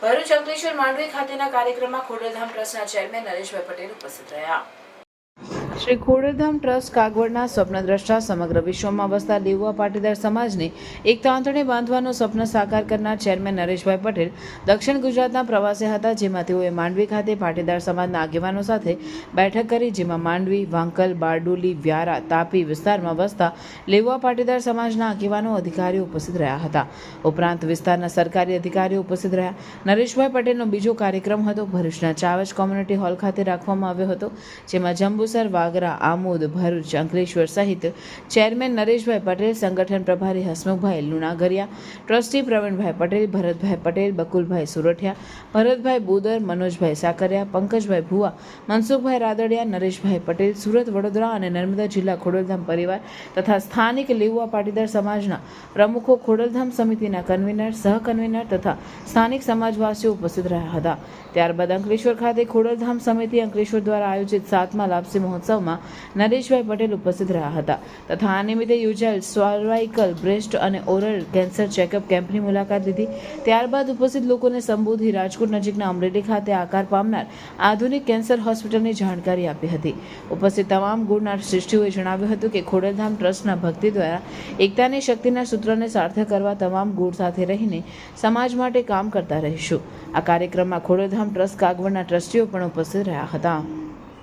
ભરૂચ અંકલેશ્વર માંડવી ખાતેના કાર્યક્રમમાં ખોડલધામ ટ્રસ્ટના ચેરમેન નરેશભાઈ પટેલ ઉપસ્થિત રહ્યા. શ્રી ખોડલધામ ટ્રસ્ટ કાગવડના સ્વપ્નદ્રષ્ટા સમગ્ર વિશ્વમાં વસતા લેઉવા પાટીદાર સમાજને એક તાંતણે બાંધવાનું સ્વપ્ન સાકાર કરનાર ચેરમેન નરેશભાઈ પટેલ દક્ષિણ ગુજરાતના પ્રવાસે હતા, જેમાં તેઓએ માંડવી ખાતે પાટીદાર સમાજના આગેવાનો સાથે બેઠક કરી, જેમાં માંડવી, વાંકલ, બારડોલી, વ્યારા, તાપી વિસ્તારમાં વસતા લેઉવા પાટીદાર સમાજના આગેવાનો, અધિકારીઓ ઉપસ્થિત રહ્યા હતા. ઉપરાંત વિસ્તારના સરકારી અધિકારીઓ ઉપસ્થિત રહ્યા. નરેશભાઈ પટેલનો બીજો કાર્યક્રમ હતો ભરૂચના ચાવજ કોમ્યુનિટી હોલ ખાતે રાખવામાં આવ્યો હતો, જેમાં જંબુસર, વાગરા, આમોદ, ભરૂચ, અંકલેશ્વર સહિત ચેરમેન નરેશભાઈ પટેલ, સંગઠન પ્રભારી હસમુખભાઈ લુણાગરિયા, ટ્રસ્ટી પ્રવીણભાઈ પટેલ, ભરતભાઈ પટેલ, બકુલભાઈ સુરઠિયા, ભરતભાઈ બોદર, મનોજભાઈ સાકરિયા, પંકજભાઈ ભુવા, મનસુખભાઈ રાદડિયા, નરેશભાઈ પટેલ, સુરત, વડોદરા અને નર્મદા જિલ્લા ખોડલધામ પરિવાર તથા સ્થાનિક લેઉવા પાટીદાર સમાજના પ્રમુખો, ખોડલધામ સમિતિના કન્વીનર, સહકન્વીનર તથા સ્થાનિક સમાજવાસીઓ ઉપસ્થિત રહ્યા હતા. ત્યારબાદ અંકલેશ્વર ખાતે ખોડલધામ સમિતિ અંકલેશ્વર દ્વારા આયોજિત 7મા લાપસી મહોત્સવમાં નરેશભાઈ પટેલ ઉપસ્થિત રહ્યા હતા તથા આ નિમિત્તે યોજાયેલ સર્વાઇકલ, બ્રેસ્ટ અને ઓરલ કેન્સર ચેકઅપ કેમ્પની મુલાકાત લીધી. ત્યારબાદ ઉપસ્થિત લોકોને સંબોધી રાજકોટ નજીકના અમરેલી ખાતે આકાર પામનાર આધુનિક કેન્સર હોસ્પિટલની જાણકારી આપી હતી. ઉપસ્થિત તમામ ગુણના શ્રેષ્ઠીઓએ જણાવ્યું હતું કે ખોડલધામ ટ્રસ્ટના ભક્તિ દ્વારા એકતાની શક્તિના સૂત્રને સાર્થક કરવા તમામ ગુણ સાથે રહીને સમાજ માટે કામ કરતા રહીશું. આ કાર્યક્રમમાં ખોડલધામ ટ્રસ્ટ કાગવડના ટ્રસ્ટીઓ પણ ઉપસ્થિત રહ્યા હતા.